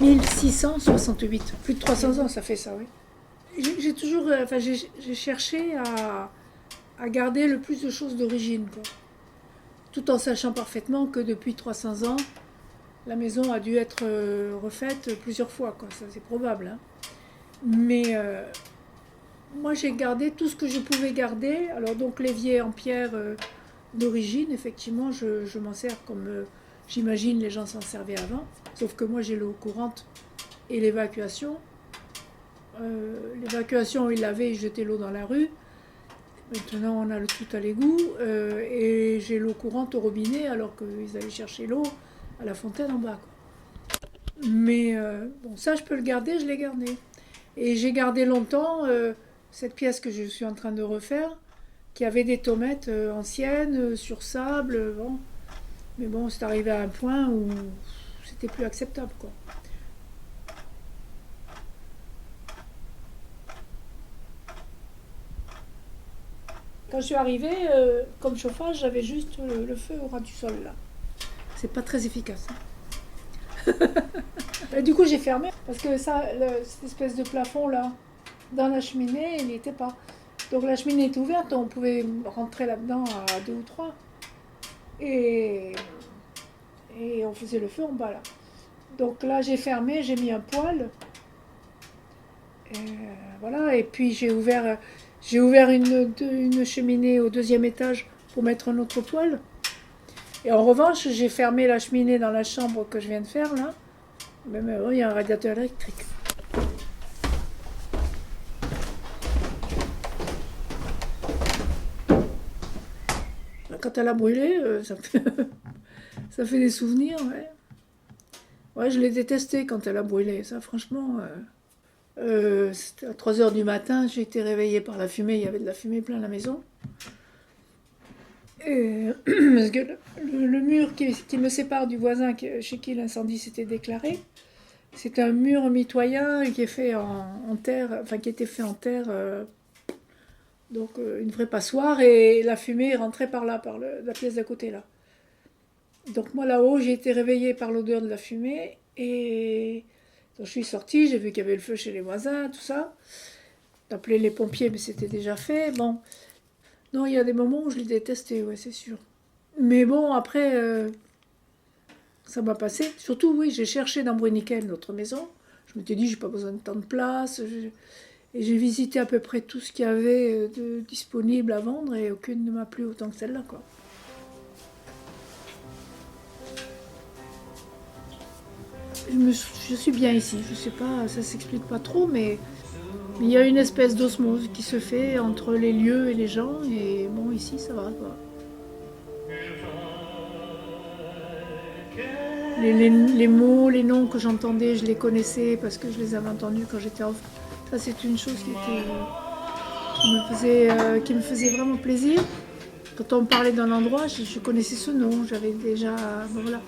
1668. Plus de 300 ans, ça fait ça, oui. J'ai toujours, j'ai cherché à garder le plus de choses d'origine, quoi. Tout en sachant parfaitement que depuis 300 ans, la maison a dû être refaite plusieurs fois, quoi. Ça, c'est probable, hein. Mais moi, j'ai gardé tout ce que je pouvais garder. Alors, donc, l'évier en pierre d'origine, effectivement, je m'en sers comme j'imagine les gens s'en servaient avant. Sauf que moi, j'ai l'eau courante et l'évacuation. L'évacuation, ils lavaient, ils jetaient l'eau dans la rue. Maintenant, on a le tout à l'égout. Et j'ai l'eau courante au robinet, alors qu'ils allaient chercher l'eau à la fontaine en bas, quoi. Mais bon, ça, je peux le garder, je l'ai gardé. Et j'ai gardé longtemps cette pièce que je suis en train de refaire, qui avait des tomates anciennes, sur sable. Bon. Mais bon, c'est arrivé à un point où c'était plus acceptable, quoi. Quand je suis arrivée, comme chauffage, j'avais juste le feu au ras du sol, là. C'est pas très efficace, hein. Et du coup, j'ai fermé, parce que ça, cette espèce de plafond, là, dans la cheminée, il n'y était pas. Donc la cheminée est ouverte, on pouvait rentrer là-dedans à deux ou trois. Et, et on faisait le feu en bas, là. Donc là, j'ai fermé, j'ai mis un poêle. Et voilà, et puis j'ai ouvert une cheminée au deuxième étage pour mettre un autre poêle. Et en revanche, j'ai fermé la cheminée dans la chambre que je viens de faire, là. Même il y a un radiateur électrique. Quand elle a brûlé, ça fait des souvenirs, ouais. Ouais, je l'ai détesté quand elle a brûlé, ça, franchement. C'était à 3 heures du matin, j'ai été réveillée par la fumée, il y avait de la fumée plein la maison. Et, parce que le mur qui me sépare du voisin chez qui l'incendie s'était déclaré, c'est un mur mitoyen qui est fait en terre, enfin qui était fait en terre, donc une vraie passoire, et la fumée rentrait par là, par la pièce d'à côté là. Donc moi là-haut, j'ai été réveillée par l'odeur de la fumée, et donc je suis sortie, j'ai vu qu'il y avait le feu chez les voisins, tout ça. J'ai appelé les pompiers, mais c'était déjà fait. Bon, non, il y a des moments où je l'ai détesté, ouais, c'est sûr. Mais bon, après, ça m'a passé. Surtout, oui, j'ai cherché dans Bruniquel, notre maison. Je m'étais dit, j'ai pas besoin de tant de place. Et j'ai visité à peu près tout ce qu'il y avait de disponible à vendre, et aucune ne m'a plu autant que celle-là, quoi. Je suis bien ici. Je sais pas, ça s'explique pas trop, mais il y a une espèce d'osmose qui se fait entre les lieux et les gens. Et bon, ici, ça va, quoi. Les mots, les noms que j'entendais, je les connaissais parce que je les avais entendus quand j'étais enfant. Ça, c'est une chose qui me faisait vraiment plaisir. Quand on me parlait d'un endroit, je connaissais ce nom, j'avais déjà. Bon, voilà.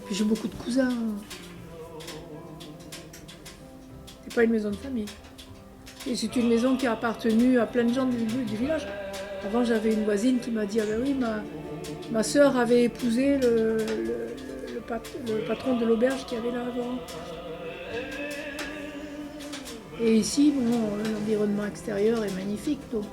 Puis j'ai beaucoup de cousins. C'est pas une maison de famille. Et c'est une maison qui a appartenu à plein de gens du village. Avant, j'avais une voisine qui m'a dit, ah ben oui, ma sœur avait épousé le patron de l'auberge qu'il y avait là avant. Et ici, bon, l'environnement extérieur est magnifique, donc